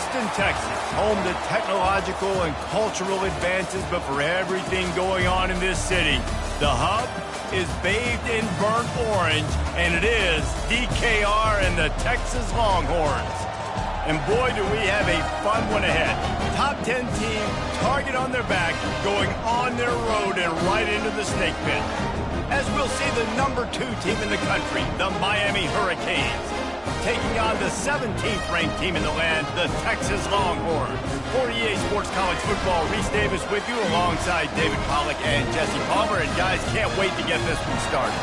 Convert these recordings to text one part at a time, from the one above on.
Austin, Texas, home to technological and cultural advances, but for everything going on in this city, the hub is bathed in burnt orange, and it is DKR and the Texas Longhorns. And boy, do we have a fun one ahead. Top 10 team, target on their back, going on their road and right into the snake pit. As we'll see the #2 team in the country, the Miami Hurricanes, taking on the 17th ranked team in the land, the Texas Longhorns. For EA Sports College Football, Reese Davis with you alongside David Pollack and Jesse Palmer. And guys, can't wait to get this one started.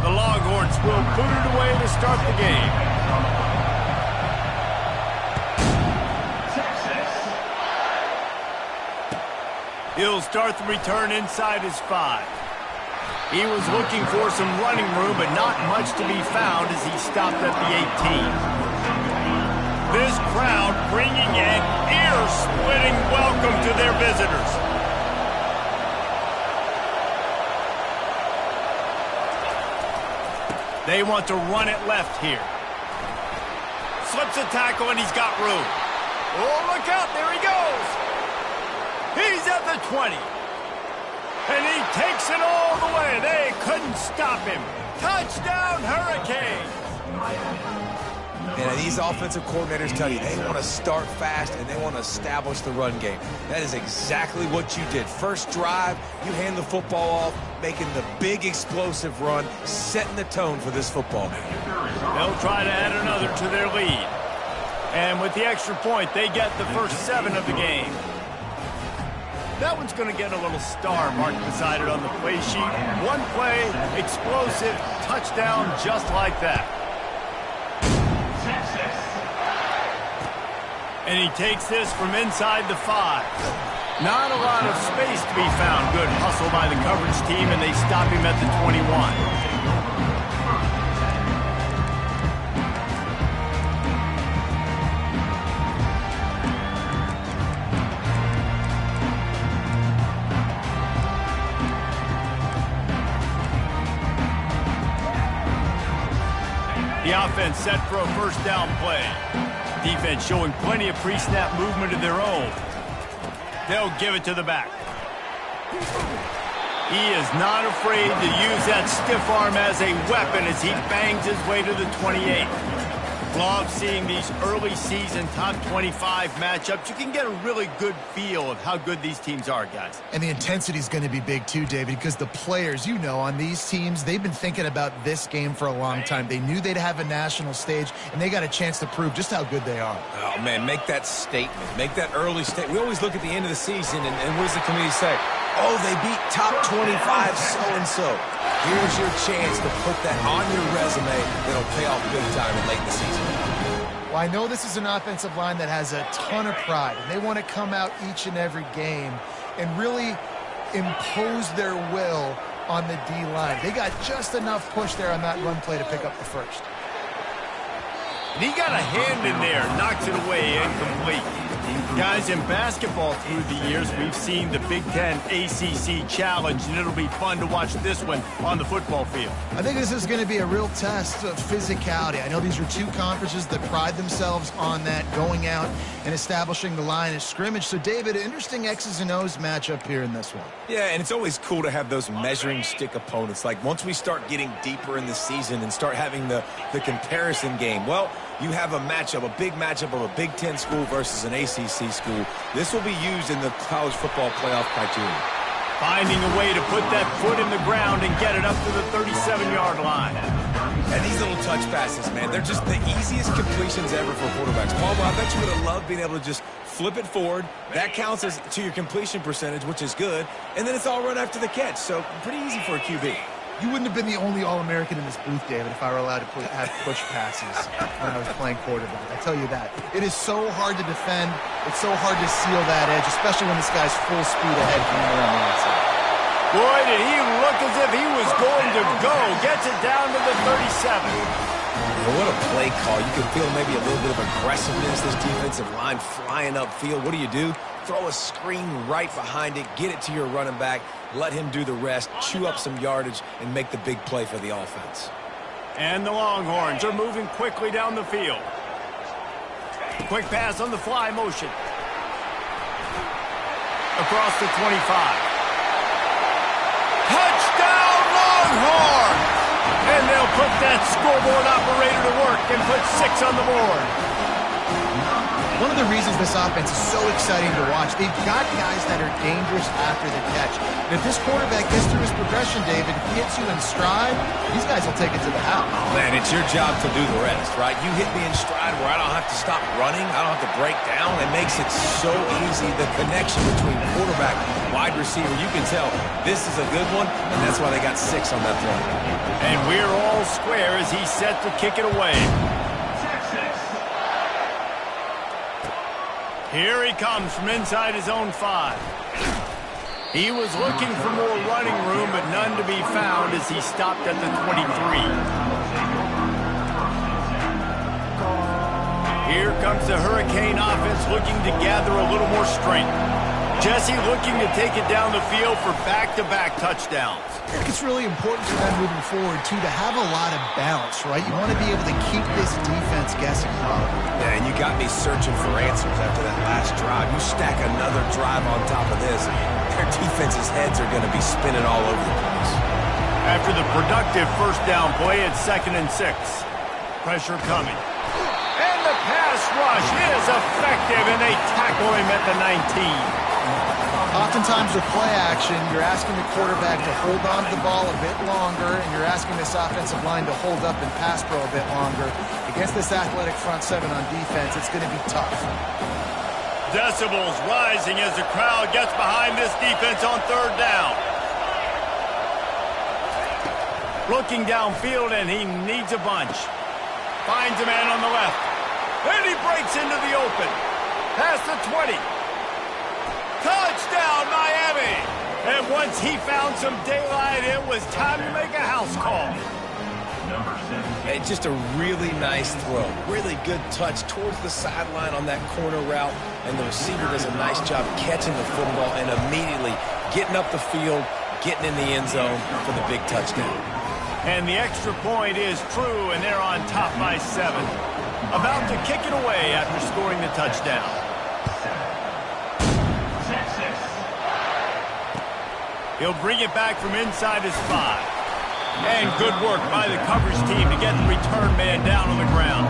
The Longhorns will boot it away to start the game. He'll start the return inside his 5. He was looking for some running room, but not much to be found as he stopped at the 18. This crowd bringing an ear-splitting welcome to their visitors. They want to run it left here. Slips a tackle, and he's got room. Oh, look out, there he goes. He's at the 20. And he takes it all the way. They couldn't stop him. Touchdown, Hurricanes. And these offensive coordinators tell you they want to start fast and they want to establish the run game. That is exactly what you did. First drive, you hand the football off, making the big explosive run, setting the tone for this football game. They'll try to add another to their lead. And with the extra point, they get the first 7 of the game. That one's going to get a little star marked beside it on the play sheet. One play, explosive, touchdown just like that. And he takes this from inside the 5. Not a lot of space to be found. Good hustle by the coverage team, and they stop him at the 21. The offense set for a first down play. Defense showing plenty of pre-snap movement of their own. They'll give it to the back. He is not afraid to use that stiff arm as a weapon as he bangs his way to the 28. Love seeing these early season top 25 matchups. You can get a really good feel of how good these teams are, guys. And the intensity is going to be big too, David, because the players, you know, on these teams, they've been thinking about this game for a long time. They knew they'd have a national stage, and they got a chance to prove just how good they are. Oh, man, make that statement. Make that early statement. We always look at the end of the season, and what does the committee say? Oh, they beat top 25 so-and-so. Here's your chance to put that on your resume that'll pay off big time late in the season. Well, I know this is an offensive line that has a ton of pride, and they want to come out each and every game and really impose their will on the D-line. They got just enough push there on that run play to pick up the first. And he got a hand in there, knocks it away, incomplete. Guys, in basketball through the years, we've seen the Big Ten ACC Challenge, and it'll be fun to watch this one on the football field. I think this is going to be a real test of physicality. I know these are two conferences that pride themselves on that, going out and establishing the line of scrimmage. So, David, interesting X's and O's matchup here in this one. Yeah, and it's always cool to have those measuring stick opponents. Like, once we start getting deeper in the season and start having the comparison game, well, you have a matchup, a big matchup of a Big Ten school versus an ACC school. This will be used in the college football playoff criteria. Finding a way to put that foot in the ground and get it up to the 37-yard line. And these little touch passes, man, they're just the easiest completions ever for quarterbacks. Palmer, I bet you would have loved being able to just flip it forward. That counts as to your completion percentage, which is good. And then it's all run after the catch. So pretty easy for a QB. You wouldn't have been the only All-American in this booth, David, if I were allowed to have push passes when I was playing quarterback. I tell you that. It is so hard to defend. It's so hard to seal that edge, especially when this guy's full speed ahead from on the outside. Boy, did he look as if he was going to go. Gets it down to the 37. And what a play call. You can feel maybe a little bit of aggressiveness, this defensive line flying upfield. What do? Throw a screen right behind it, get it to your running back, let him do the rest, chew up some yardage, and make the big play for the offense. And the Longhorns are moving quickly down the field. Quick pass on the fly motion. Across the 25. Touchdown Longhorns! And they'll put that scoreboard operator to work and put 6 on the board. One of the reasons this offense is so exciting to watch, they've got guys that are dangerous after the catch. And if this quarterback gets through his progression, David, hits you in stride, these guys will take it to the house. Man, it's your job to do the rest, right? You hit me in stride where I don't have to stop running. I don't have to break down. It makes it so easy. The connection between quarterback and wide receiver, you can tell this is a good one, and that's why they got 6 on that play. And we're all square as he's set to kick it away. Here he comes from inside his own 5. He was looking for more running room, but none to be found as he stopped at the 23. Here comes the Hurricane offense looking to gather a little more strength. Jesse looking to take it down the field for back-to-back touchdowns. I think it's really important for them moving forward, too, to have a lot of balance, right? You want to be able to keep this defense guessing. Yeah, and you got me searching for answers after that last drive. You stack another drive on top of this, their defense's heads are going to be spinning all over the place. After the productive first down play, it's 2nd and 6. Pressure coming. And the pass rush is effective, and they tackle him at the 19. Oftentimes with play action, you're asking the quarterback to hold on to the ball a bit longer, and you're asking this offensive line to hold up and pass pro a bit longer. Against this athletic front 7 on defense, it's going to be tough. Decibels rising as the crowd gets behind this defense on 3rd down. Looking downfield, and he needs a bunch. Finds a man on the left. And he breaks into the open. Past the 20. Touchdown, Miami! And once he found some daylight, it was time to make a house call. It's just a really nice throw. Really good touch towards the sideline on that corner route. And the receiver does a nice job catching the football and immediately getting up the field, getting in the end zone for the big touchdown. And the extra point is true, and they're on top by 7. About to kick it away after scoring the touchdown. He'll bring it back from inside his 5. And good work by the coverage team to get the return man down on the ground.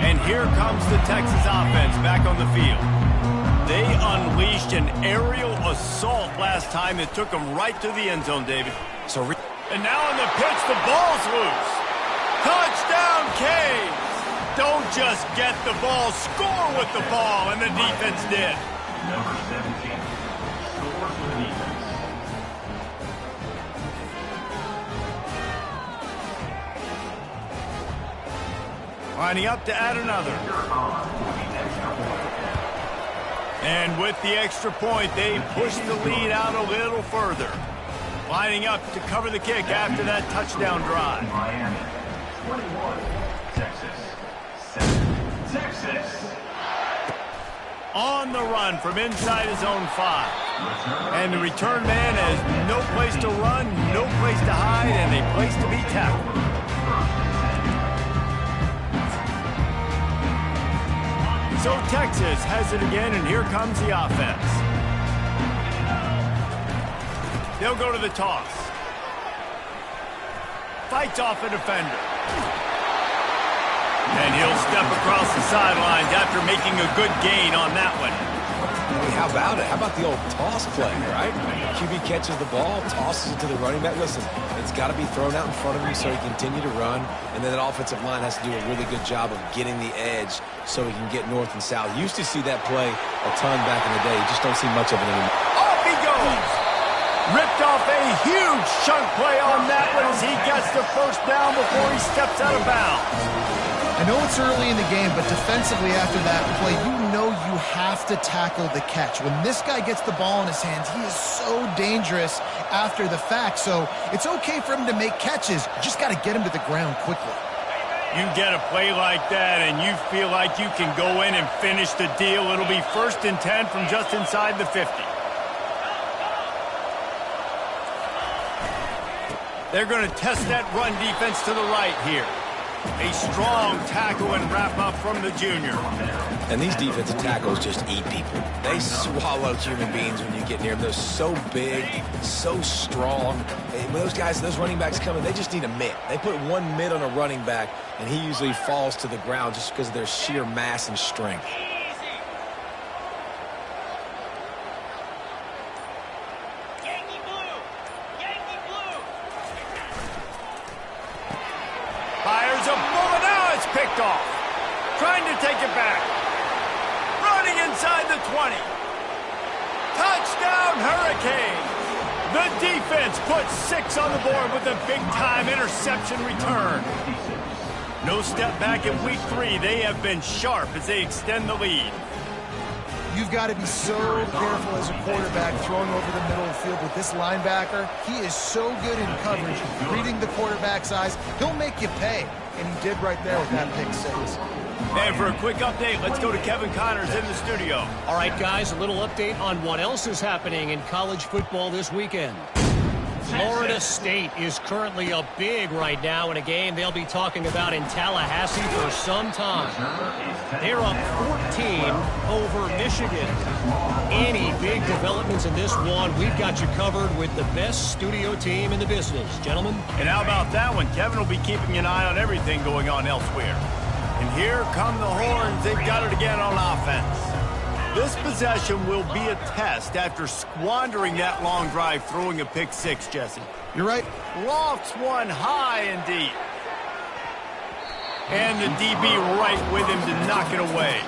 And here comes the Texas offense back on the field. They unleashed an aerial assault last time that took them right to the end zone, David. And now on the pitch, the ball's loose. Touchdown, Canes! Don't just get the ball, score with the ball, and the defense did. Number 17 scores with the defense. Lining up to add another. And with the extra point, they push the lead out a little further. Lining up to cover the kick after that touchdown drive. Miami, 21, Texas, 7, Texas. On the run from inside his own 5. And the return man has no place to run, no place to hide, and a place to be tackled. So Texas has it again, and here comes the offense. They'll go to the toss. Fights off a defender. And he'll step across the sidelines after making a good gain on that one. Hey, how about it? How about the old toss play, right? QB catches the ball, tosses it to the running back. Listen, it's got to be thrown out in front of him so he can continue to run. And then that offensive line has to do a really good job of getting the edge so he can get north and south. Used to see that play a ton back in the day. You just don't see much of it anymore. Off he goes! Ripped off a huge chunk play on that one as he gets the first down before he steps out of bounds. I know it's early in the game, but defensively after that play, you know you have to tackle the catch. When this guy gets the ball in his hands, he is so dangerous after the fact. So it's okay for him to make catches. You just got to get him to the ground quickly. You get a play like that and you feel like you can go in and finish the deal. It'll be 1st and 10 from just inside the 50. They're going to test that run defense to the right here. A strong tackle and wrap up from the junior. And these defensive tackles just eat people. They swallow human beings when you get near them. They're so big, so strong. And when those guys, those running backs come in, they just need a mitt. They put one mitt on a running back, and he usually falls to the ground just because of their sheer mass and strength. Fires a bullet. Now it's picked off. Trying to take it back. Running inside the 20. Touchdown, Hurricane. The defense puts 6 on the board with a big-time interception return. No step back in week 3. They have been sharp as they extend the lead. You've got to be so careful as a quarterback throwing over the middle of the field with this linebacker. He is so good in coverage, reading the quarterback's eyes. He'll make you pay, and he did right there with that pick 6. And for a quick update, let's go to Kevin Connors in the studio. All right, guys, a little update on what else is happening in college football this weekend. Florida State is currently up big right now in a game they'll be talking about in Tallahassee for some time. They're up 14 over Michigan. Any big developments in this one, we've got you covered with the best studio team in the business. Gentlemen. And how about that one? Kevin will be keeping an eye on everything going on elsewhere. And here come the horns. They've got it again on offense. This possession will be a test after squandering that long drive throwing a pick 6, Jesse. You're right. Lofts one high and deep. And the DB right with him to knock it away.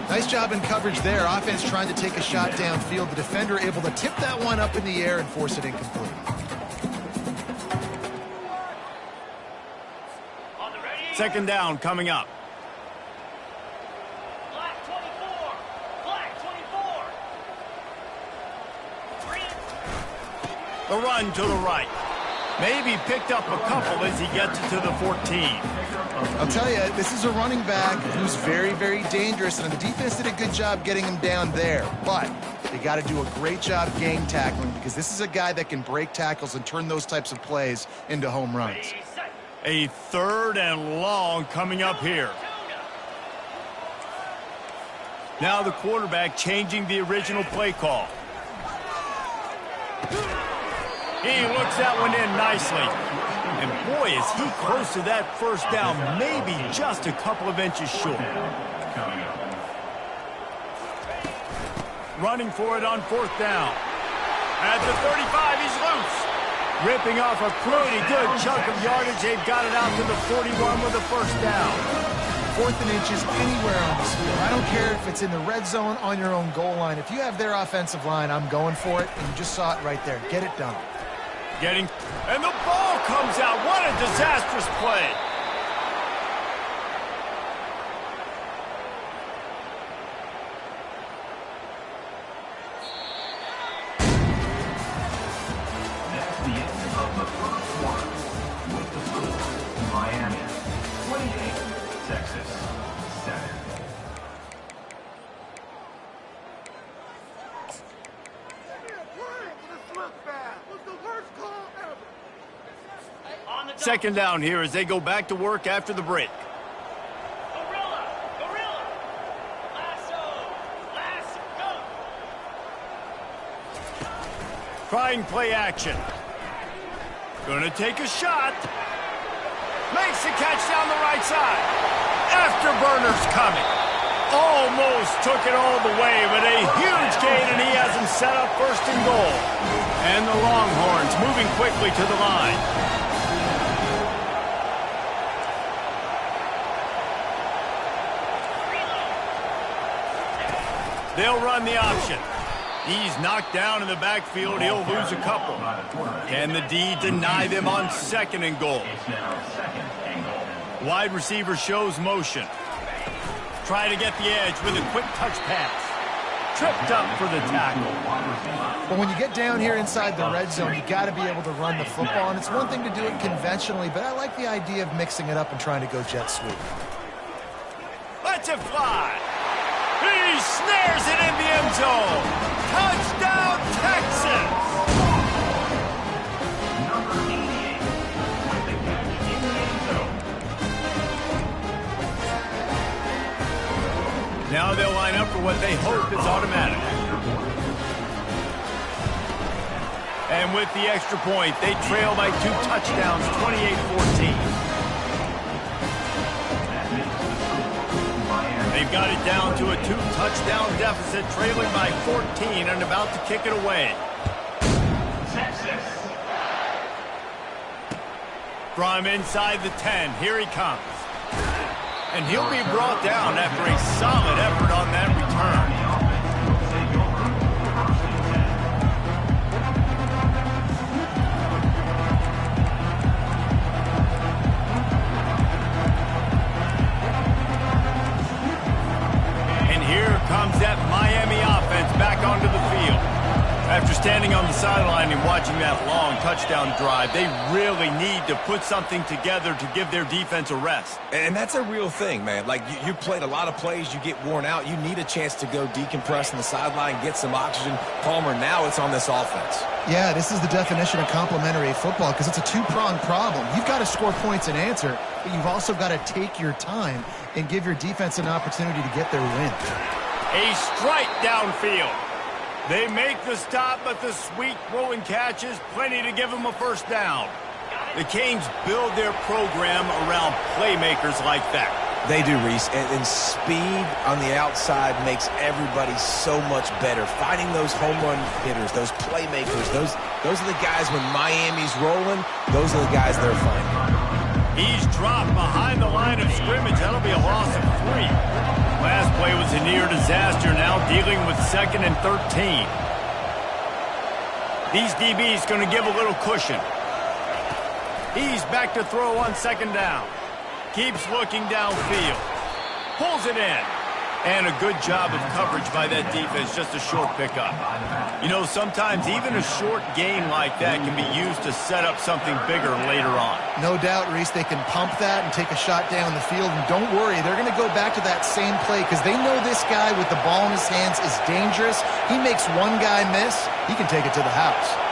Nice job in coverage there. Offense trying to take a shot downfield. The defender able to tip that one up in the air and force it incomplete. Second down coming up. The run to the right. Maybe picked up a couple as he gets it to the 14. I'll tell you, this is a running back who's very, very dangerous, and the defense did a good job getting him down there. But they got to do a great job game tackling because this is a guy that can break tackles and turn those types of plays into home runs. A 3rd and long coming up here. Now the quarterback changing the original play call. He looks that one in nicely. And boy, is he close to that first down, maybe just a couple of inches short. Running for it on 4th down. At the 35, he's loose. Ripping off a pretty good chunk of yardage. They've got it out to the 41 with a first down. 4th and inches anywhere on this field. I don't care if it's in the red zone, on your own goal line. If you have their offensive line, I'm going for it. And you just saw it right there. Get it done. And the ball comes out. What a disastrous play. That's the end of the first quarter. With the score, Miami 28, Texas 7. Second down here as they go back to work after the break. Trying play action. Gonna take a shot. Makes the catch down the right side. Afterburner's coming. Almost took it all the way, but a huge gain, and he has him set up 1st and goal. And the Longhorns moving quickly to the line. They'll run the option. He's knocked down in the backfield. He'll lose a couple. Can the D deny them on 2nd and goal? Wide receiver shows motion. try to get the edge with a quick touch pass. Tripped up for the tackle. But when you get down here inside the red zone, you got to be able to run the football. And it's one thing to do it conventionally, but I like the idea of mixing it up and trying to go jet sweep. Lets it fly. He snares it in the end zone. Touchdown, Texas! Number 88 with the catch in the end zone. Now they'll line up for what they hope is automatic. And with the extra point, they trail by 2 touchdowns, 28-14. They've got it down to a 2-touchdown deficit, trailing by 14 and about to kick it away. Texas. From inside the 10, here he comes. And he'll be brought down after a solid effort on that return. And here comes that Miami offense back onto the field. After standing on the sideline and watching that long touchdown drive, they really need to put something together to give their defense a rest. And that's a real thing, man. Like, you played a lot of plays, you get worn out. You need a chance to go decompress on the sideline, get some oxygen. Palmer, now it's on this offense. Yeah, this is the definition of complementary football because it's a two-pronged problem. You've got to score points and answer, but you've also got to take your time and give your defense an opportunity to get their win. A strike downfield. They make the stop, but the sweet throw and catch is plenty to give them a first down. The Canes build their program around playmakers like that. They do, Reese, and speed on the outside makes everybody so much better. Finding those home run hitters, those playmakers, those are the guys when Miami's rolling, those are the guys they're finding. He's dropped behind the line of scrimmage. That'll be a loss of 3. Last play was a near disaster, now dealing with 2nd and 13. These DBs going to give a little cushion. He's back to throw on 2nd down. Keeps looking downfield. Pulls it in. And a good job of coverage by that defense, just a short pickup. You know, sometimes even a short gain like that can be used to set up something bigger later on. No doubt, Reese, they can pump that and take a shot down the field. And don't worry, they're going to go back to that same play because they know this guy with the ball in his hands is dangerous. He makes one guy miss, he can take it to the house.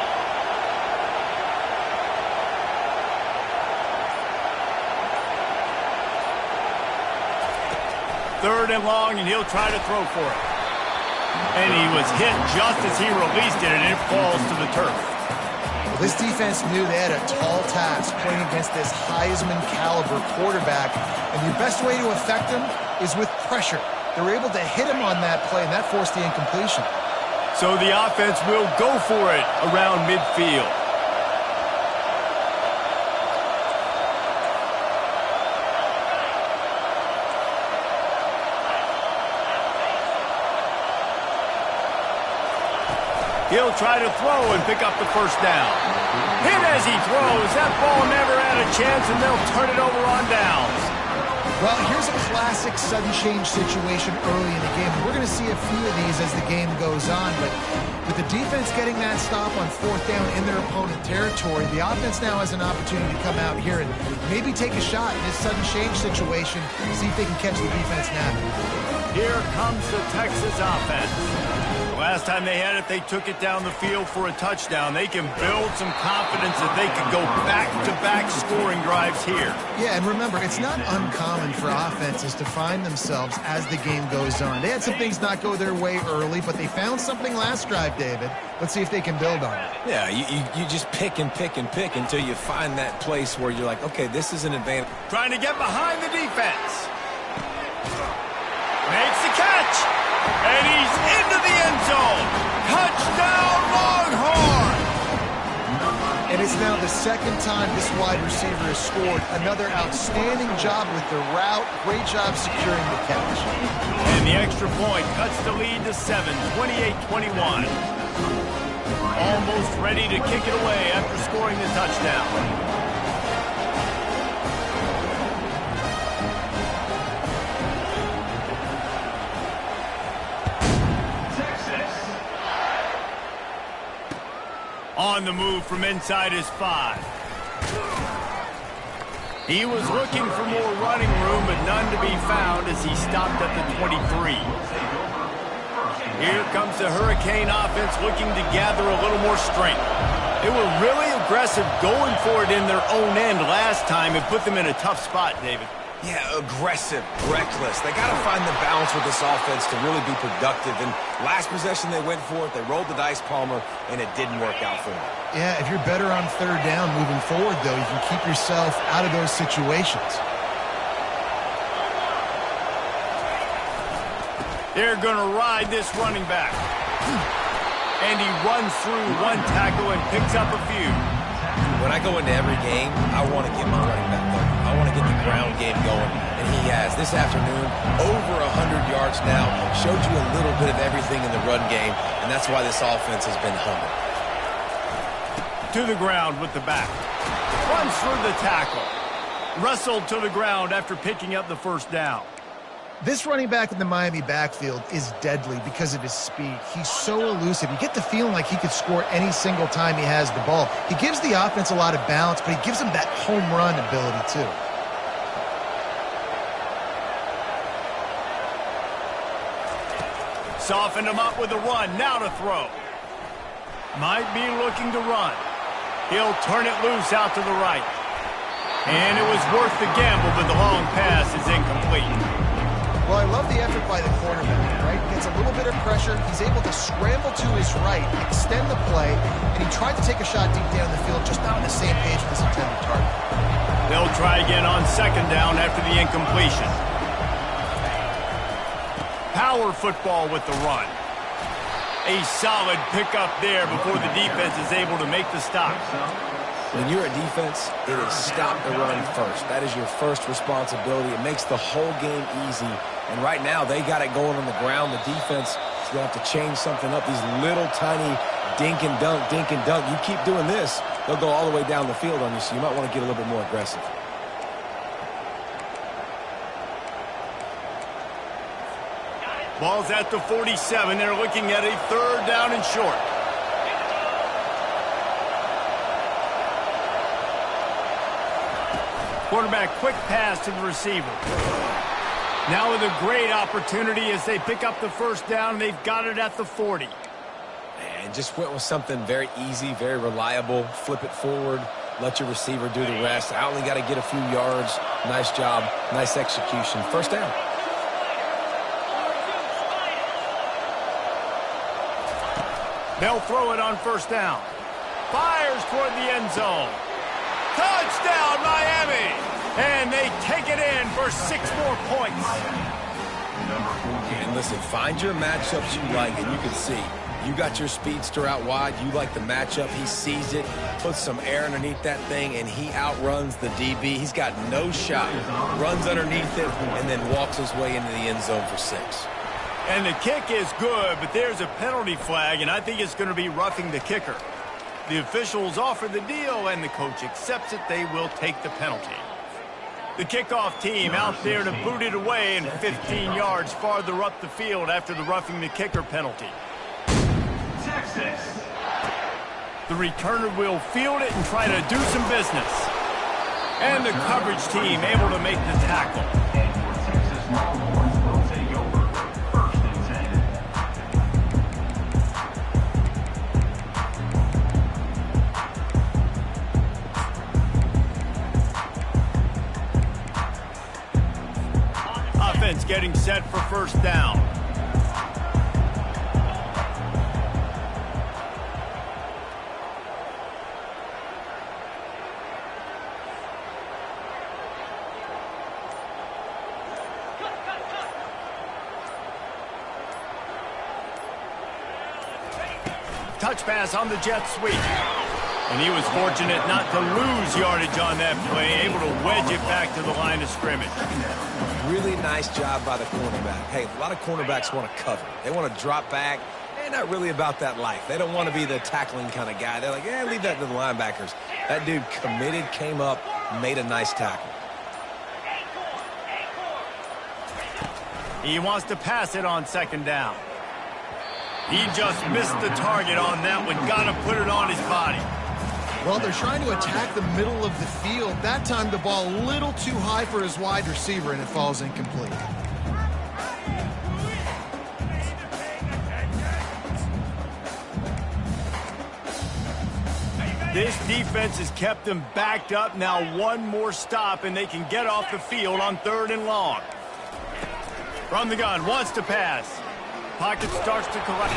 3rd and long, and he'll try to throw for it. And he was hit just as he released it, and it falls to the turf. Well, this defense knew they had a tall task playing against this Heisman-caliber quarterback, and your best way to affect him is with pressure. They were able to hit him on that play, and that forced the incompletion. So the offense will go for it around midfield. He'll try to throw and pick up the first down. Hit as he throws. That ball never had a chance, and they'll turn it over on downs. Well, here's a classic sudden change situation early in the game. We're going to see a few of these as the game goes on, but with the defense getting that stop on 4th down in their opponent territory, the offense now has an opportunity to come out here and maybe take a shot in this sudden change situation, see if they can catch the defense napping. Here comes the Texas offense. Last time they had it, they took it down the field for a touchdown. They can build some confidence that they can go back-to-back scoring drives here. Yeah, and remember, it's not uncommon for offenses to find themselves as the game goes on. They had some things not go their way early, but they found something last drive, David. Let's see if they can build on it. Yeah, you just pick and pick and pick until you find that place where you're like, okay, this is an advantage. Trying to get behind the defense. Makes the catch. And he's into the end zone. Touchdown, Longhorn! And it's now the 2nd time this wide receiver has scored. Another outstanding job with the route. Great job securing the catch. And the extra point cuts the lead to 7, 28-21. Almost ready to kick it away after scoring the touchdown. On the move from inside his 5. He was looking for more running room, but none to be found as he stopped at the 23. Here comes the Hurricane offense looking to gather a little more strength. They were really aggressive going for it in their own end last time and put them in a tough spot, David. Yeah, aggressive, reckless. They got to find the balance with this offense to really be productive. And last possession they went for it, they rolled the dice, Palmer, and it didn't work out for them. Yeah, if you're better on third down moving forward, though, you can keep yourself out of those situations. They're going to ride this running back. And he runs through one tackle and picks up a few. When I go into every game, I want to get my running back going. I want to get the ground game going, and he has. This afternoon, over 100 yards now, showed you a little bit of everything in the run game, and that's why this offense has been humming. To the ground with the back. Runs through the tackle. Wrestled to the ground after picking up the first down. This running back in the Miami backfield is deadly because of his speed. He's so elusive. You get the feeling like he could score any single time he has the ball. He gives the offense a lot of balance, but he gives them that home run ability too. Softened him up with a run. Now to throw. Might be looking to run. He'll turn it loose out to the right. And it was worth the gamble, but the long pass is incomplete. Well, I love the effort by the quarterback, right? Gets a little bit of pressure. He's able to scramble to his right, extend the play, and he tried to take a shot deep down the field, just not on the same page with his intended target. They'll try again on second down after the incompletion. Power football with the run. A solid pickup there before the defense is able to make the stop. When you're a defense, it is stop the run first. That is your first responsibility. It makes the whole game easy. And right now, they got it going on the ground. The defense is going to have to change something up. These little tiny dink and dunk, dink and dunk. You keep doing this, they'll go all the way down the field on you, so you might want to get a little bit more aggressive. Ball's at the 47. They're looking at a third down and short. Quarterback, quick pass to the receiver. Now with a great opportunity as they pick up the first down. They've got it at the 40. And just went with something very easy, very reliable. Flip it forward. Let your receiver do the rest. I only got to get a few yards. Nice job. Nice execution. First down. They'll throw it on first down. Fires toward the end zone. Touchdown, Miami! And they take it in for 6 more points. And listen, find your matchups you like, and you can see. You got your speedster out wide. You like the matchup. He sees it, puts some air underneath that thing, and he outruns the DB. He's got no shot. Runs underneath it, and then walks his way into the end zone for 6. And the kick is good, but there's a penalty flag, and I think it's going to be roughing the kicker. The officials offer the deal, and the coach accepts it. They will take the penalty. The kickoff team out there to boot it away and 15 yards farther up the field after the roughing the kicker penalty. Texas. The returner will field it and try to do some business. And the coverage team able to make the tackle. And your Texas Longhorns will take over. First and 10. Offense getting set for first down. Touch pass on the jet sweep. And he was fortunate not to lose yardage on that play, able to wedge it back to the line of scrimmage. Really nice job by the cornerback. Hey, a lot of cornerbacks want to cover. They want to drop back. They're not really about that life. They don't want to be the tackling kind of guy. They're like, yeah, leave that to the linebackers. That dude committed, came up, made a nice tackle. He wants to pass it on second down. He just missed the target on that one. Got to put it on his body. Well, they're trying to attack the middle of the field. That time the ball a little too high for his wide receiver, and it falls incomplete. This defense has kept them backed up. Now one more stop, and they can get off the field on 3rd and long. From the gun, wants to pass. Pocket starts to collect.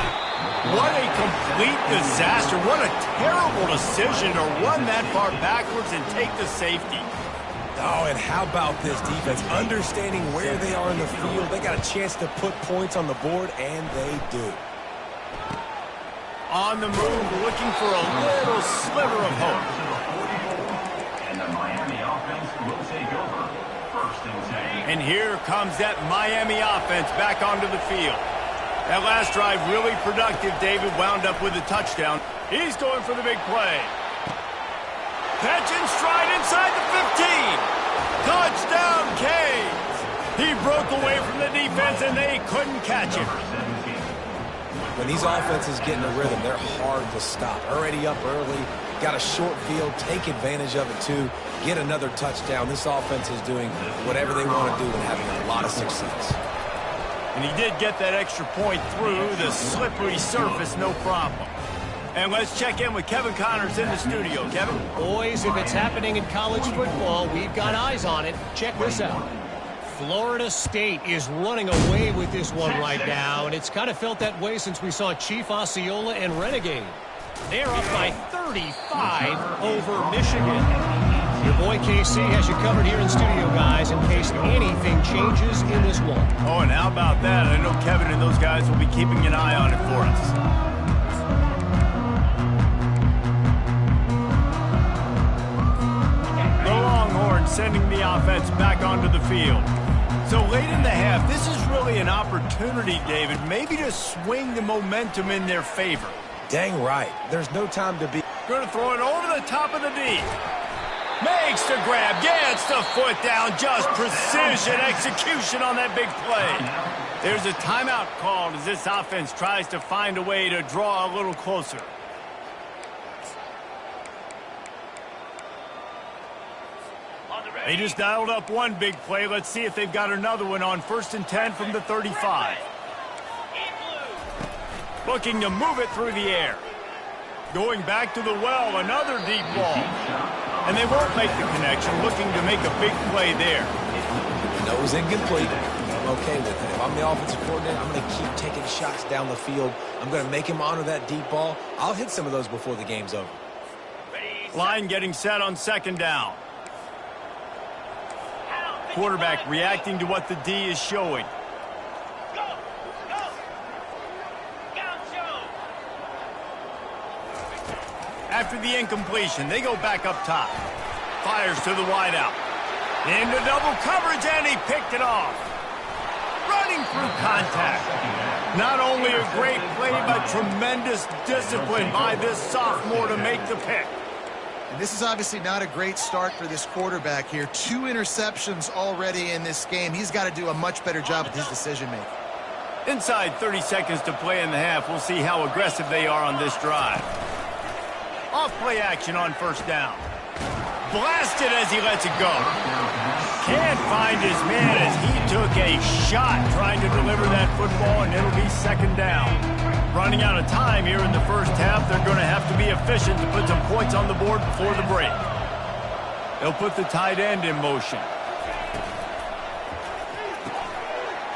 What a complete disaster. What a terrible decision to run that far backwards and take the safety. Oh, and how about this defense? Understanding where they are in the field. They got a chance to put points on the board, and they do. On the move, looking for a little sliver of hope. And the Miami offense will take over. 1st and 10. And here comes that Miami offense back onto the field. That last drive really productive. David wound up with a touchdown. He's going for the big play. Catch and stride inside the 15. Touchdown, Canes. He broke away from the defense, and they couldn't catch him. When these offenses get in a rhythm, they're hard to stop. Already up early, got a short field, take advantage of it too, get another touchdown. This offense is doing whatever they want to do and having a lot of success. And he did get that extra point through the slippery surface, no problem. And let's check in with Kevin Connors in the studio. Kevin? Boys, if it's happening in college football, we've got eyes on it. Check this out. Florida State is running away with this one right now, and it's kind of felt that way since we saw Chief Osceola and Renegade. They're up by 35 over Michigan. Your boy KC has you covered here in studio, guys, in case anything changes in this one. Oh, and how about that? I know Kevin and those guys will be keeping an eye on it for us. The Longhorns sending the offense back onto the field. So late in the half, this is really an opportunity, David, maybe to swing the momentum in their favor. Dang right. There's no time to be. Going to throw it over the top of the D. Makes the grab, gets the foot down, just precision execution on that big play. There's a timeout called as this offense tries to find a way to draw a little closer. They just dialed up one big play. Let's see if they've got another one on 1st and 10 from the 35. Looking to move it through the air. Going back to the well, another deep ball. And they won't make the connection, looking to make a big play there. No, it was incomplete. I'm okay with it. If I'm the offensive coordinator, I'm going to keep taking shots down the field. I'm going to make him honor that deep ball. I'll hit some of those before the game's over. Line getting set on 2nd down. Quarterback reacting to what the D is showing. After the incompletion, they go back up top. Fires to the wideout. Into double coverage, and he picked it off. Running through contact. Not only a great play, but tremendous discipline by this sophomore to make the pick. And this is obviously not a great start for this quarterback here. 2 interceptions already in this game. He's got to do a much better job with his decision-making. Inside 30 seconds to play in the half. We'll see how aggressive they are on this drive. Off-play action on 1st down. Blasted as he lets it go. Can't find his man as he took a shot trying to deliver that football, and it'll be 2nd down. Running out of time here in the 1st half. They're going to have to be efficient to put some points on the board before the break. They'll put the tight end in motion.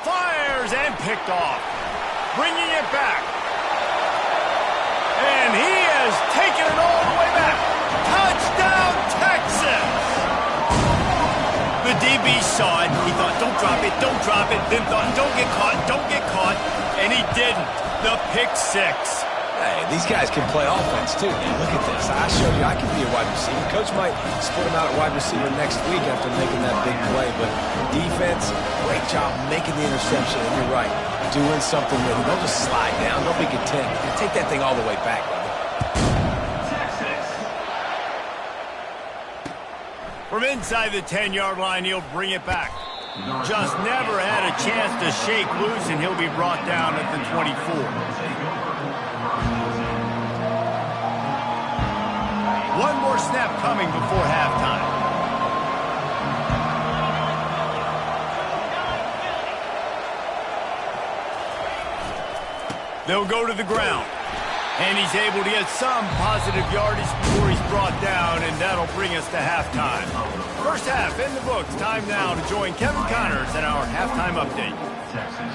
Fires and picked off. Bringing it back. And he has taken it all the way back. Touchdown, Texas! The DB saw it. He thought, don't drop it, don't drop it. Then thought, don't get caught, don't get caught. And he didn't. The pick 6. Hey, these guys can play offense, too. Look at this. I showed you I can be a wide receiver. Coach might split him out at wide receiver next week after making that big play. But defense, great job making the interception. And you're right, doing something with it. Don't just slide down. Don't be content. Take that thing all the way back, brother. From inside the 10-yard line, he'll bring it back. Just never had a chance to shake loose, and he'll be brought down at the 24. One more snap coming before halftime. They'll go to the ground. And he's able to get some positive yardage before he's brought down, and that'll bring us to halftime. First half in the books. Time now to join Kevin Connors in our halftime update. Texas,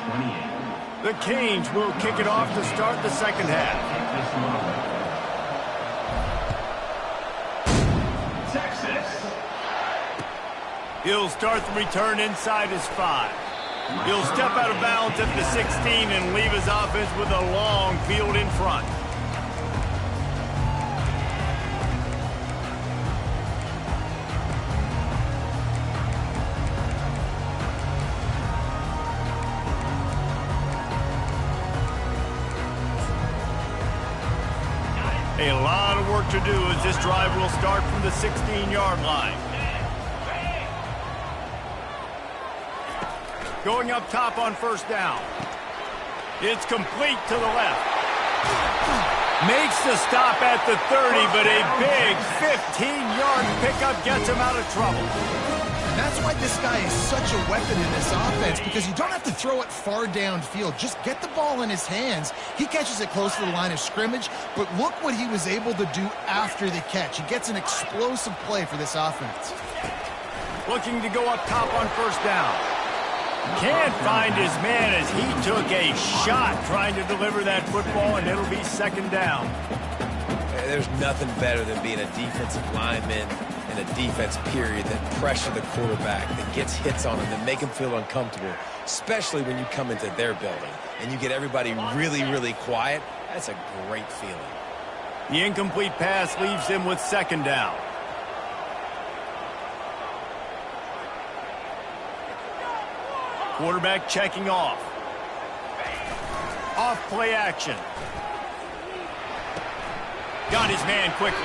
28. The Canes will kick it off to start the second half. Texas. He'll start the return inside his 5. He'll step out of bounds at the 16 and leave his offense with a long field in front. A lot of work to do as this drive will start from the 16-yard line. Going up top on first down. It's complete to the left. Makes the stop at the 30, but a big 15-yard pickup gets him out of trouble. And that's why this guy is such a weapon in this offense, because you don't have to throw it far downfield. Just get the ball in his hands. He catches it close to the line of scrimmage, but look what he was able to do after the catch. He gets an explosive play for this offense. Looking to go up top on first down. Can't find his man as he took a shot trying to deliver that football, and it'll be second down. There's nothing better than being a defensive lineman in a defense period that pressure the quarterback, that gets hits on him, that make him feel uncomfortable, especially when you come into their building and you get everybody really, really quiet. That's a great feeling. The incomplete pass leaves him with second down. Quarterback checking off. Off play action. Got his man quickly.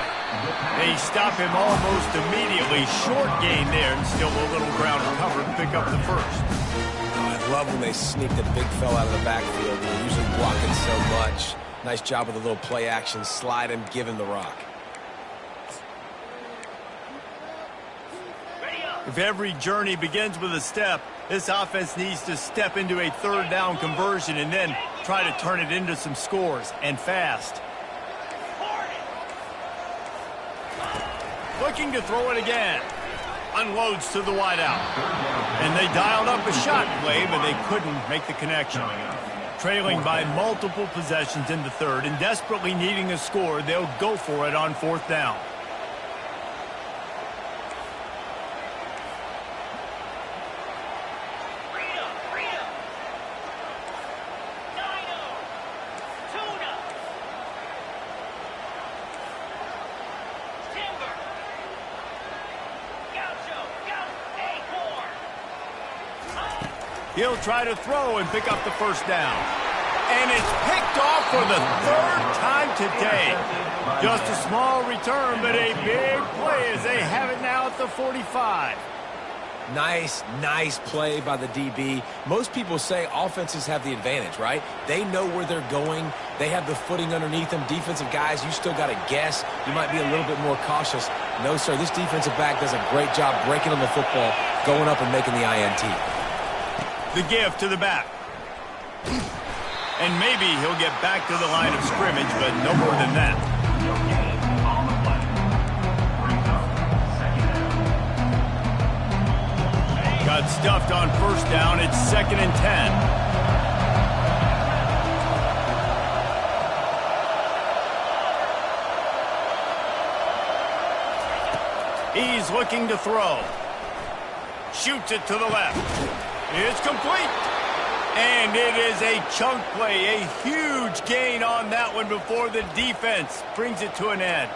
They stop him almost immediately. Short gain there, and still a little ground to cover to pick up the first. I love when they sneak the big fella out of the backfield. They're usually blocking so much. Nice job with a little play action. Slide him, give him the rock. If every journey begins with a step, this offense needs to step into a third down conversion and then try to turn it into some scores, and fast. Looking to throw it again. Unloads to the wideout. And they dialed up a shot play, but they couldn't make the connection. Trailing by multiple possessions in the third and desperately needing a score, they'll go for it on fourth down. He'll try to throw and pick up the first down. And it's picked off for the third time today. Just a small return, but a big play as they have it now at the 45. Nice play by the DB. Most people say offenses have the advantage, right? They know where they're going. They have the footing underneath them. Defensive guys, you still got to guess. You might be a little bit more cautious. No, sir, this defensive back does a great job breaking on the football, going up and making the INT. The give to the back. And maybe he'll get back to the line of scrimmage, but no more than that. Got stuffed on first down. It's 2nd and 10. He's looking to throw. Shoots it to the left. It's complete. And it is a chunk play, a huge gain on that one before the defense brings it to an end.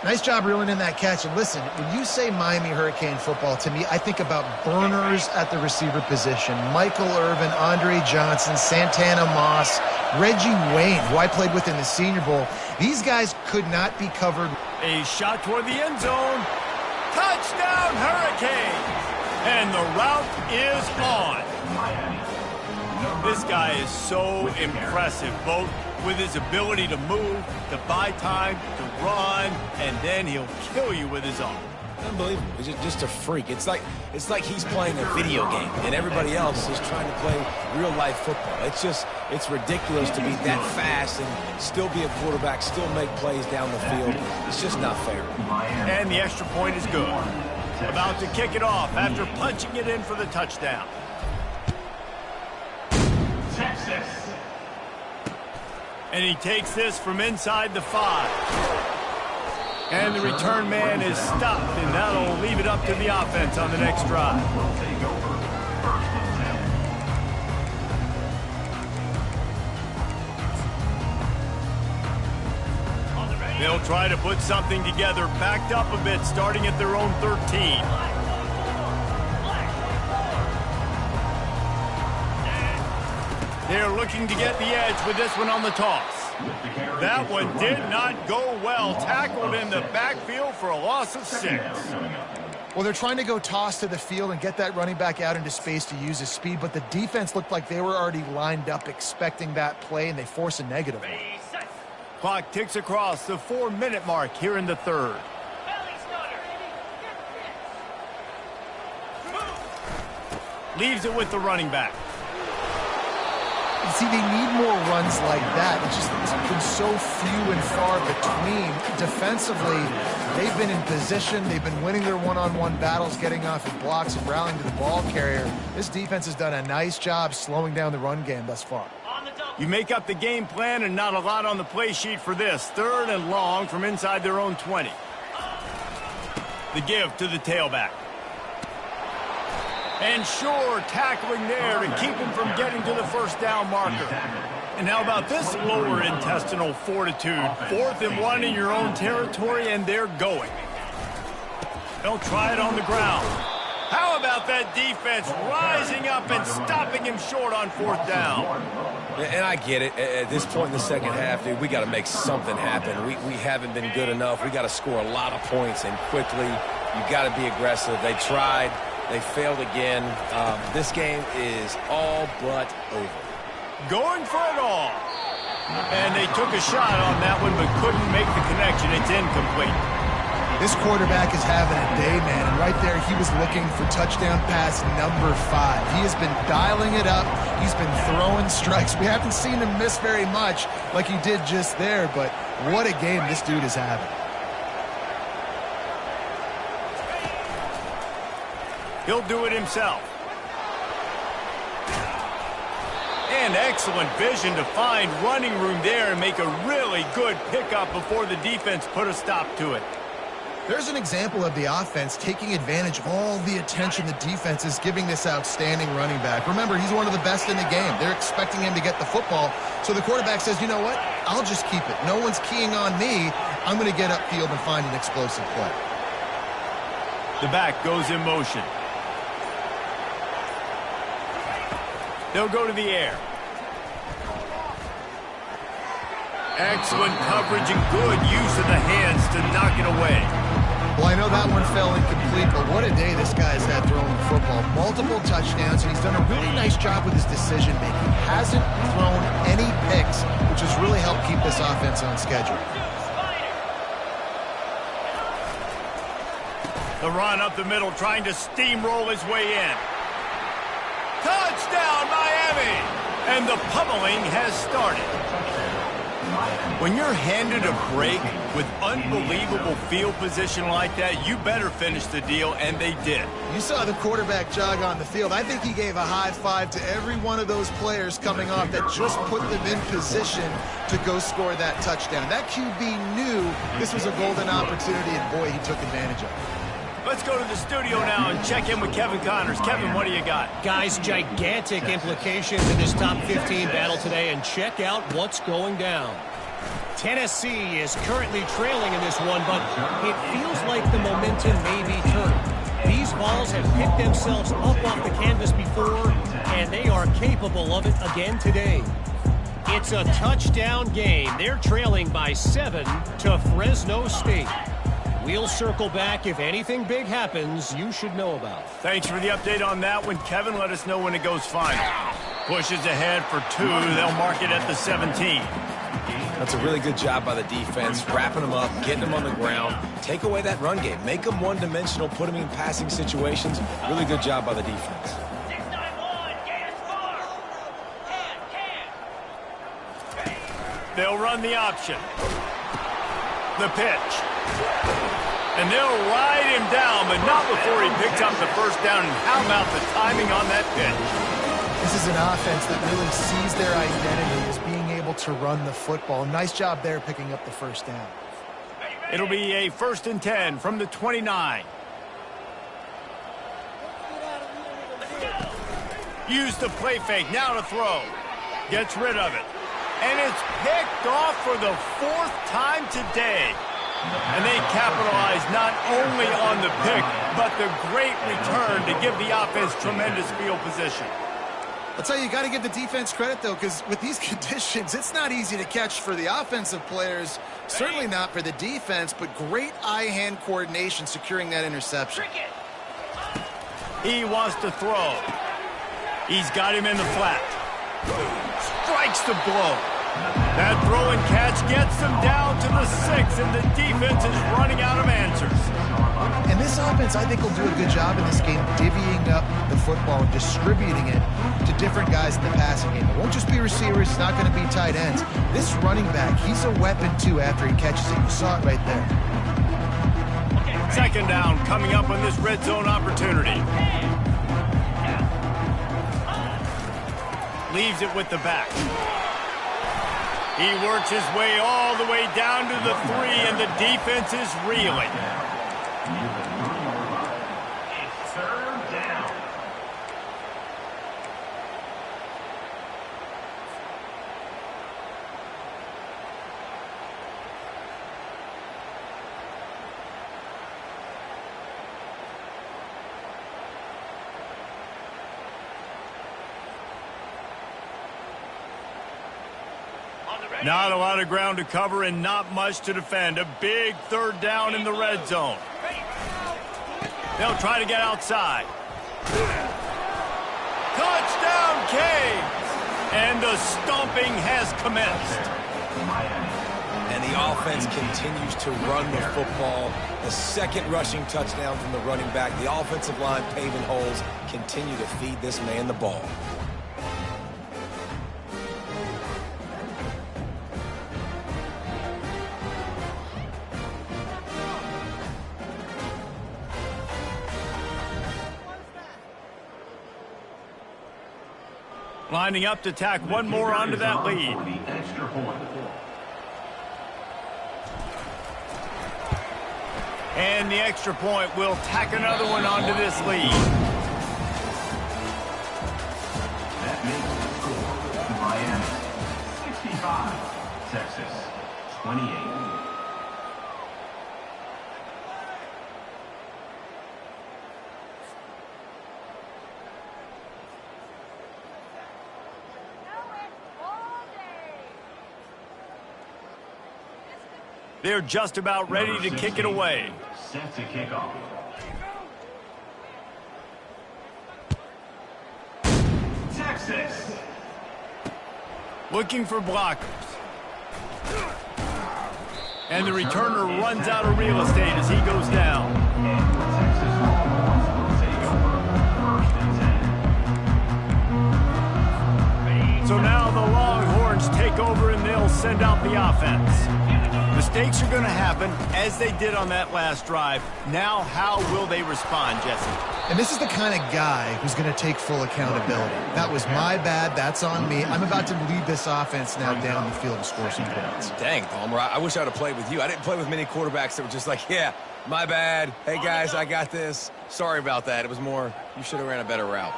Nice job reeling in that catch. And listen, when you say Miami Hurricane football, to me, I think about burners at the receiver position. Michael Irvin, Andre Johnson, Santana Moss, Reggie Wayne, who I played with in the Senior Bowl. These guys could not be covered. A shot toward the end zone. Touchdown, Hurricanes! And the route is on. This guy is so impressive, both with his ability to move, to buy time, to run, and then he'll kill you with his arm. Unbelievable. He's just a freak. It's like he's playing a video game, and everybody else is trying to play real-life football. It's ridiculous to be that fast and still be a quarterback, still make plays down the field. It's just not fair. And the extra point is good. About to kick it off after punching it in for the touchdown. Texas. And he takes this from inside the 5. And the return man is stopped, and that'll leave it up to the offense on the next drive. Will take over. First and 10. They'll try to put something together, backed up a bit, starting at their own 13. They're looking to get the edge with this one on the toss. That one did not go well. Tackled in the backfield for a loss of 6. Well, they're trying to go toss to the field and get that running back out into space to use his speed, but the defense looked like they were already lined up expecting that play, and they force a negative one. Clock ticks across the 4-minute mark here in the 3rd. Leaves it with the running back. See, they need more runs like that. It's just been so few and far between. Defensively, they've been in position. They've been winning their one-on-one battles, getting off of blocks and rallying to the ball carrier. This defense has done a nice job slowing down the run game thus far. You make up the game plan and not a lot on the play sheet for this. 3rd and long from inside their own 20. The give to the tailback. And sure, tackling there to keep him from getting to the first down marker. And how about this lower intestinal fortitude? 4th and 1 in your own territory, and they're going. They'll try it on the ground. How about that defense rising up and stopping him short on 4th down? And I get it. At this point in the second half, dude, we got to make something happen. We haven't been good enough. We got to score a lot of points, and quickly. You got to be aggressive. They tried. They failed again. This game is all but over. Going for it all. And they took a shot on that one, but couldn't make the connection. It's incomplete. This quarterback is having a day, man. And right there, he was looking for touchdown pass number 5. He has been dialing it up. He's been throwing strikes. We haven't seen him miss very much like he did just there, but what a game this dude is having. He'll do it himself. And excellent vision to find running room there and make a really good pickup before the defense put a stop to it. There's an example of the offense taking advantage of all the attention the defense is giving this outstanding running back. Remember, he's one of the best in the game. They're expecting him to get the football. So the quarterback says, you know what? I'll just keep it. No one's keying on me. I'm going to get upfield and find an explosive play. The back goes in motion. They'll go to the air. Excellent coverage and good use of the hands to knock it away. Well, I know that one fell incomplete, but what a day this guy's had throwing the football. Multiple touchdowns, and he's done a really nice job with his decision-making. Hasn't thrown any picks, which has really helped keep this offense on schedule. The run up the middle, trying to steamroll his way in. Touchdown, Miami! And the pummeling has started. When you're handed a break with unbelievable field position like that, you better finish the deal, and they did. You saw the quarterback jog on the field. I think he gave a high five to every one of those players coming off that just put them in position to go score that touchdown. That QB knew this was a golden opportunity, and boy, he took advantage of it. Let's go to the studio now and check in with Kevin Connors. Kevin, what do you got? Guys, gigantic implications in this top 15 battle today, and check out what's going down. Tennessee is currently trailing in this one, but it feels like the momentum may be turning. These balls have picked themselves up off the canvas before, and they are capable of it again today. It's a touchdown game. They're trailing by 7 to Fresno State. We'll circle back if anything big happens you should know about. Thanks for the update on that one, Kevin. Let us know when it goes final. Pushes ahead for 2. They'll mark it at the 17. That's a really good job by the defense, wrapping them up, getting them on the ground. Take away that run game. Make them one-dimensional, put them in passing situations. Really good job by the defense. They'll run the option. The pitch. And they'll ride him down, but not before he picks up the first down. And how about the timing on that pitch? This is an offense that really sees their identity as being able to run the football. Nice job there picking up the first down. It'll be a 1st and 10 from the 29. Use the play fake, now to throw. Gets rid of it. And it's picked off for the 4th time today. And they capitalize not only on the pick, but the great return to give the offense tremendous field position. I'll tell you, you got to give the defense credit, though, because with these conditions, it's not easy to catch for the offensive players. Certainly not for the defense, but great eye-hand coordination securing that interception. He wants to throw. He's got him in the flat. Strikes the blow. That throw and catch gets them down to the 6, and the defense is running out of answers. And this offense, I think, will do a good job in this game divvying up the football and distributing it to different guys in the passing game. It won't just be receivers. It's not going to be tight ends. This running back, he's a weapon, too, after he catches it. You saw it right there. 2nd down coming up on this red zone opportunity. Leaves it with the back. He works his way all the way down to the 3, and the defense is reeling. It's 3rd down. Not a lot of ground to cover and not much to defend. A big 3rd down in the red zone. They'll try to get outside. Touchdown, Canes! And the stomping has commenced. And the offense continues to run the football. The 2nd rushing touchdown from the running back. The offensive line paving holes. Continue to feed this man the ball. Lining up to tack one more onto that lead. The extra point. And the extra point will tack another one onto this lead. That makes the score Miami 65, Texas 28. They're just about ready to kick it away. Set to kick off. Texas. Looking for blockers. And the returner runs out of real estate as he goes down. Texas will take over 1st and 10. So now the Longhorns take over and they'll send out the offense. Mistakes are going to happen, as they did on that last drive. Now, how will they respond, Jesse? And this is the kind of guy who's going to take full accountability. That was my bad. That's on me. I'm about to lead this offense now down the field and score some points. Dang, Palmer, I wish I would have played with you. I didn't play with many quarterbacks that were just like, yeah, my bad. Hey, guys, I got this. Sorry about that. It was more, you should have ran a better route.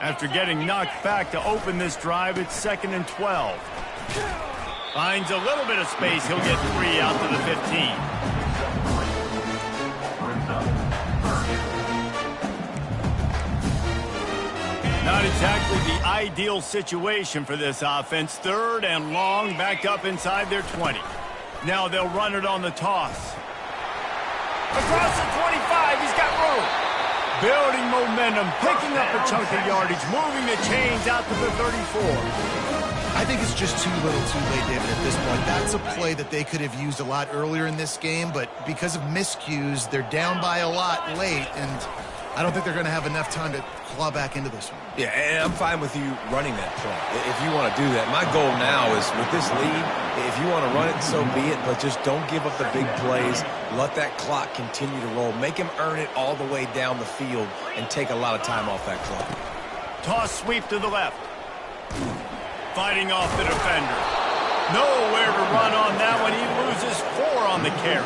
After getting knocked back to open this drive, it's 2nd and 12. Finds a little bit of space. He'll get 3 out to the 15. Not exactly the ideal situation for this offense. 3rd and long, backed up inside their 20. Now they'll run it on the toss. Across the 25, he's got room. Building momentum, picking up a chunk of yardage, moving the chains out to the 34. I think it's just too little too late, David, at this point. That's a play that they could have used a lot earlier in this game, but because of miscues, they're down by a lot late, and I don't think they're going to have enough time to claw back into this one. Yeah, and I'm fine with you running that play if you want to do that. My goal now is with this lead, if you want to run it, so be it, but just don't give up the big plays. Let that clock continue to roll. Make him earn it all the way down the field and take a lot of time off that clock. Toss sweep to the left. Fighting off the defender. Nowhere to run on that one. He loses 4 on the carry.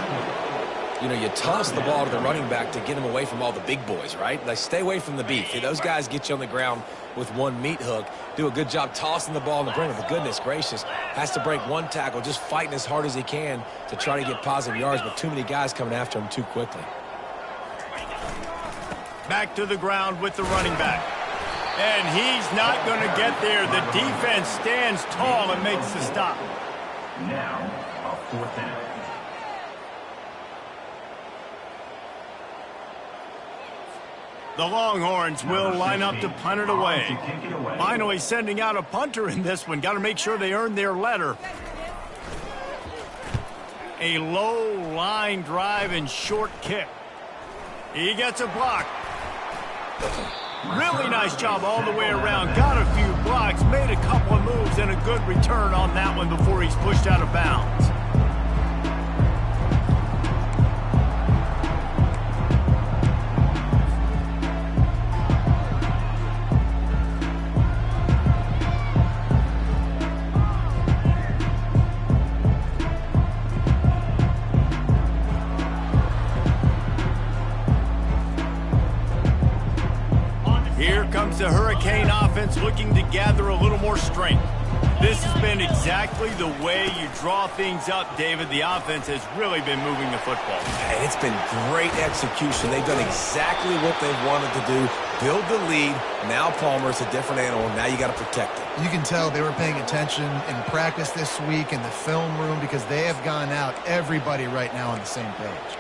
You know, you toss the ball to the running back to get him away from all the big boys, right? Like, stay away from the beef. Those guys get you on the ground with one meat hook. Do a good job tossing the ball in the perimeter. But goodness gracious, has to break one tackle, just fighting as hard as he can to try to get positive yards, but too many guys coming after him too quickly. Back to the ground with the running back. And he's not going to get there. The defense stands tall and makes the stop. Now, a 4th down. The Longhorns will line up to punt it away. Finally sending out a punter in this one. Got to make sure they earn their letter. A low line drive and short kick. He gets a block. Really nice job all the way around. Got a few blocks, made a couple of moves, and a good return on that one before he's pushed out of bounds. The Hurricane offense looking to gather a little more strength. This has been exactly the way you draw things up, David. The offense has really been moving the football. And it's been great execution. They've done exactly what they've wanted to do. Build the lead. Now Palmer's a different animal. Now you got to protect it. You can tell they were paying attention in practice this week in the film room because they have gone out, everybody right now on the same page.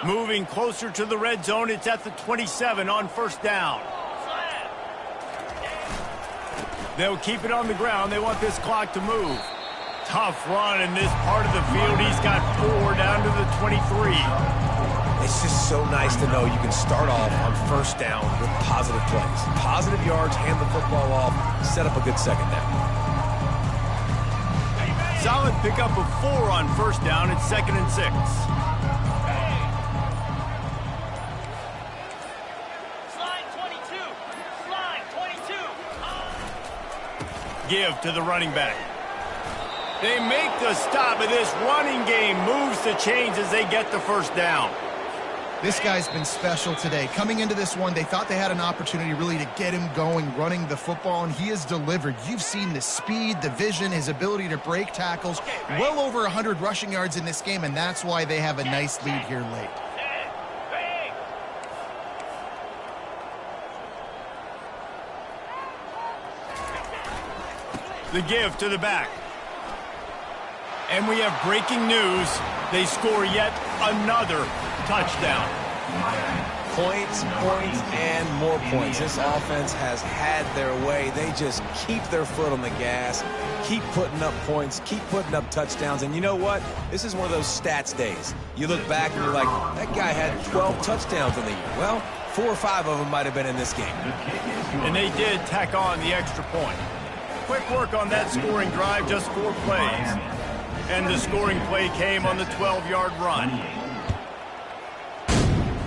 Moving closer to the red zone, it's at the 27 on 1st down. They'll keep it on the ground. They want this clock to move. Tough run in this part of the field. He's got 4 down to the 23. It's just so nice to know you can start off on 1st down with positive plays. Positive yards, hand the football off, set up a good 2nd down. Solid pickup of 4 on 1st down. It's 2nd and 6. Give to the running back. They make the stop, and this running game moves the chains as they get the 1st down. This guy's been special today. Coming into this one, they thought they had an opportunity really to get him going, running the football, and he has delivered. You've seen the speed, the vision, his ability to break tackles. Well over 100 rushing yards in this game, and that's why they have a nice lead here late. The give to the back. And we have breaking news. They score yet another touchdown. Points, points, and more points. This offense has had their way. They just keep their foot on the gas, keep putting up points, keep putting up touchdowns. And you know what? This is one of those stats days. You look back and you're like, that guy had 12 touchdowns in the year. Well, 4 or 5 of them might have been in this game. And they did tack on the extra point. Quick work on that scoring drive, just 4 plays. And the scoring play came on the 12-yard run.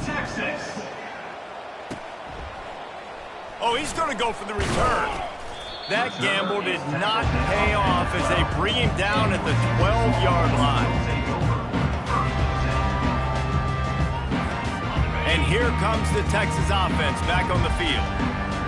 Texas. Oh, he's going to go for the return. That gamble did not pay off as they bring him down at the 12-yard line. And here comes the Texas offense back on the field.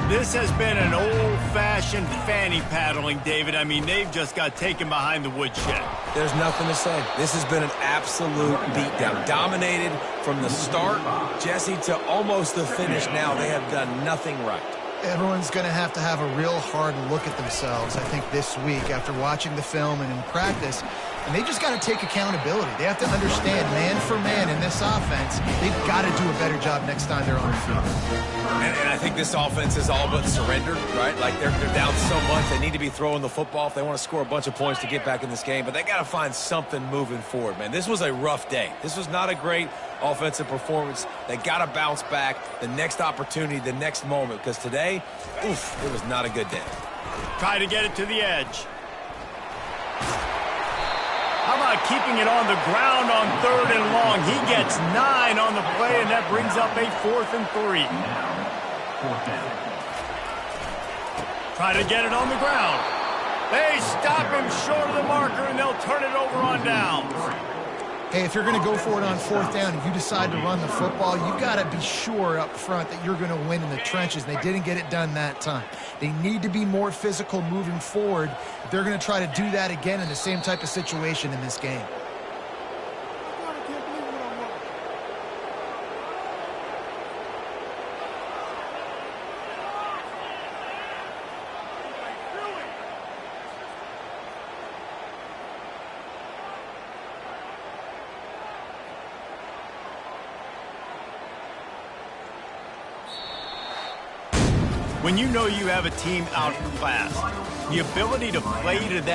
This has been an old-fashioned fanny paddling, David. I mean, they've just got taken behind the woodshed. There's nothing to say. This has been an absolute beatdown. Dominated from the start, Jesse, to almost the finish now. They have done nothing right. Everyone's going to have a real hard look at themselves, I think, this week after watching the film and in practice. And they just got to take accountability. They have to understand, man for man in this offense, they've got to do a better job next time they're on the field. And I think this offense is all but surrendered, right? Like, they're down so much. They need to be throwing the football if they want to score a bunch of points to get back in this game. But they got to find something moving forward, man. This was a rough day. This was not a great offensive performance. They got to bounce back the next opportunity, the next moment. Because today, oof, it was not a good day. Try to get it to the edge. How about keeping it on the ground on 3rd and long? He gets 9 on the play, and that brings up a 4th and 3. Now, 4th down. Try to get it on the ground. They stop him short of the marker, and they'll turn it over on downs. Hey, if you're going to go for it on 4th down, if you decide to run the football, you've got to be sure up front that you're going to win in the trenches. They didn't get it done that time. They need to be more physical moving forward if they're going to try to do that again in the same type of situation in this game. When you know you have a team outclassed, the ability to play to that